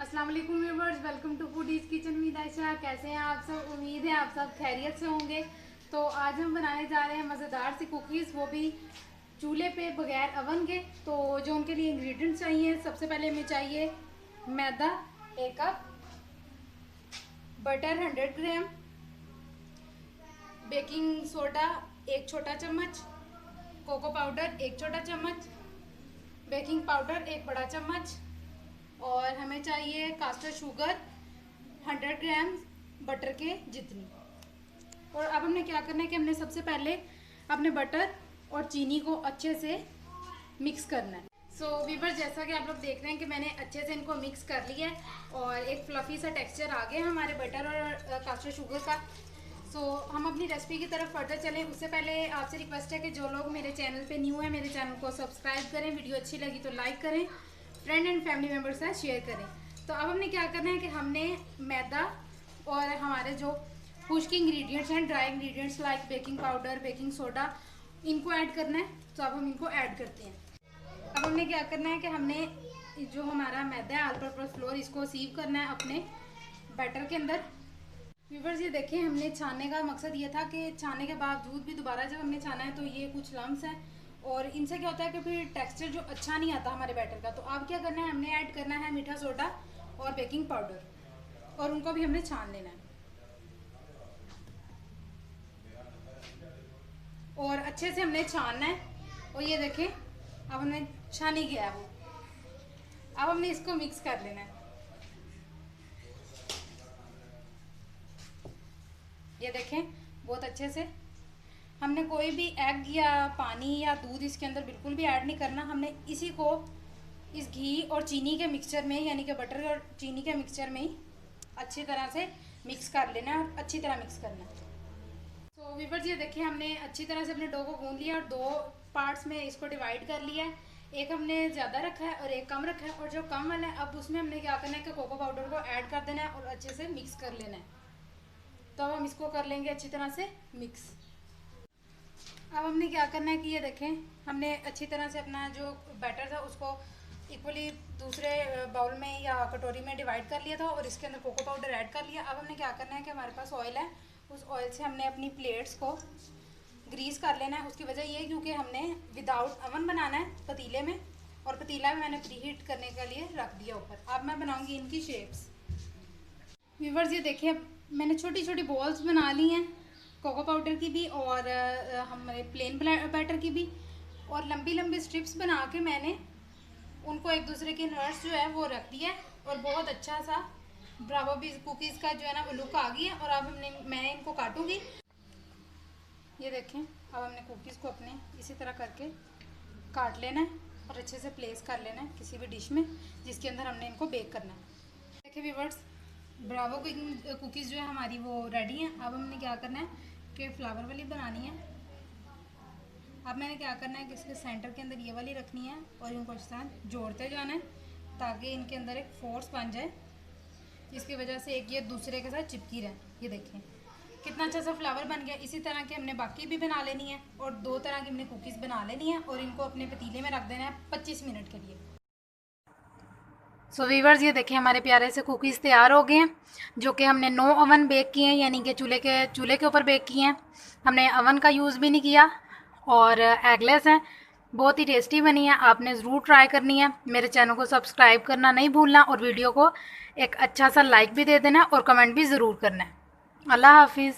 अस्सलाम वालेकुम viewers, welcome to foodies kitchen with Ayesha. कैसे हैं आप सब? उम्मीद है आप सब खैरियत से होंगे। तो आज हम बनाने जा रहे हैं मज़ेदार सी कुकीज़, वो भी चूल्हे पे बगैर अवन के। तो जो उनके लिए इंग्रेडिएंट्स चाहिए, सबसे पहले हमें चाहिए मैदा 1 कप, बटर 100 ग्राम, बेकिंग सोडा 1 छोटा चम्मच, कोको पाउडर 1 छोटा चम्मच, बेकिंग पाउडर 1 बड़ा चम्मच, और हमें चाहिए कास्टर शुगर 100 ग्राम बटर के जितनी। और अब हमने क्या करना है कि हमने सबसे पहले अपने बटर और चीनी को अच्छे से मिक्स करना है। सो व्यूअर्स, जैसा कि आप लोग देख रहे हैं कि मैंने अच्छे से इनको मिक्स कर लिया है और एक फ्लफी सा टेक्सचर आ गया हमारे बटर और कास्टर शुगर का। सो हम अपनी रेसिपी की तरफ फर्दर चलें, उससे पहले आपसे रिक्वेस्ट है कि जो लोग मेरे चैनल पे न्यू है, मेरे चैनल को सब्सक्राइब करें, वीडियो अच्छी लगी तो लाइक करें, फ्रेंड एंड फैमिली मेम्बर से शेयर करें। तो अब हमने क्या करना है कि हमने मैदा और हमारे जो खुश्क इंग्रेडिएंट्स हैं, dry ingredients like baking powder, baking soda, इनको ऐड करना है। तो अब हम इनको ऐड करते हैं। अब हमने क्या करना है कि हमने जो हमारा मैदा है, ऑल पर्पस फ्लोर, इसको सीव करना है अपने बैटर के अंदर। व्यूअर्स, ये देखें, हमने छानने का मकसद ये था कि छानने के बावजूद भी दोबारा जब हमने छाना है तो ये कुछ लम्स हैं और इनसे क्या होता है कि फिर टेक्सचर जो अच्छा नहीं आता हमारे बैटर का। तो अब क्या करना है, हमने ऐड करना है मीठा सोडा और बेकिंग पाउडर, और उनको भी हमने छान लेना है और अच्छे से हमने छानना है। और ये देखें, अब हमने छानी गया है वो। अब हमने इसको मिक्स कर लेना है। ये देखें, बहुत अच्छे से हमने कोई भी एग या पानी या दूध इसके अंदर बिल्कुल भी ऐड नहीं करना। हमने इसी को इस घी और चीनी के मिक्सचर में, यानी कि बटर और चीनी के मिक्सचर में ही अच्छी तरह से मिक्स कर लेना है और अच्छी तरह मिक्स करना है। तो व्यूअर्स, ये देखिए, हमने अच्छी तरह से अपने डो को गूंद लिया और 2 पार्ट्स में इसको डिवाइड कर लिया है। एक हमने ज़्यादा रखा है और एक कम रखा है, और जो कम वाला है अब उसमें हमने क्या करना है कि कोको पाउडर को ऐड कर देना है और अच्छे से मिक्स कर लेना है। तो अब हम इसको कर लेंगे अच्छी तरह से मिक्स। अब हमने क्या करना है कि ये देखें, हमने अच्छी तरह से अपना जो बैटर था उसको इक्वली दूसरे बाउल में या कटोरी में डिवाइड कर लिया था और इसके अंदर कोको पाउडर ऐड कर लिया। अब हमने क्या करना है कि हमारे पास ऑयल है, उस ऑयल से हमने अपनी प्लेट्स को ग्रीस कर लेना है। उसकी वजह ये है क्योंकि हमने विदाउट अवन बनाना है पतीले में, और पतीला भी मैंने प्री हीट करने के लिए रख दिया ऊपर। अब मैं बनाऊँगी इनकी शेप्स। व्यूअर्स, ये देखिए, मैंने छोटी छोटी बॉल्स बना ली हैं कोको पाउडर की भी और हमारे प्लेन बैटर की भी, और लंबी लंबी स्ट्रिप्स बना के मैंने उनको एक दूसरे के इन्वर्स जो है वो रख दिया है और बहुत अच्छा सा ब्रावो भी कुकीज़ का जो है ना वो लुक आ गई है। और अब मैं इनको काटूंगी। ये देखें, अब हमने कुकीज़ को अपने इसी तरह करके काट लेना है और अच्छे से प्लेस कर लेना है किसी भी डिश में जिसके अंदर हमने इनको बेक करना है। देखिए व्यूअर्स, ब्रावो कुकीज़ जो है हमारी वो रेडी हैं। अब हमने क्या करना है कि फ्लावर वाली बनानी है। अब मैंने क्या करना है कि इसके सेंटर के अंदर ये वाली रखनी है और इनको इस तरह जोड़ते जाना है ताकि इनके अंदर एक फोर्स बन जाए जिसकी वजह से एक ये दूसरे के साथ चिपकी रहे। ये देखें कितना अच्छा सा फ्लावर बन गया। इसी तरह के हमने बाकी भी बना लेनी है और 2 तरह की हमने कुकीज़ बना लेनी है और इनको अपने पतीले में रख देना है 25 मिनट के लिए। सो व्यूअर्स, ये देखें, हमारे प्यारे से कुकीज़ तैयार हो गए हैं जो कि हमने नो ओवन बेक किए हैं, यानी कि चूल्हे के ऊपर बेक किए हैं। हमने अवन का यूज़ भी नहीं किया और एगलेस हैं। बहुत ही टेस्टी बनी है, आपने ज़रूर ट्राई करनी है। मेरे चैनल को सब्सक्राइब करना नहीं भूलना और वीडियो को एक अच्छा सा लाइक भी दे देना और कमेंट भी ज़रूर करना है। अल्लाह हाफिज़।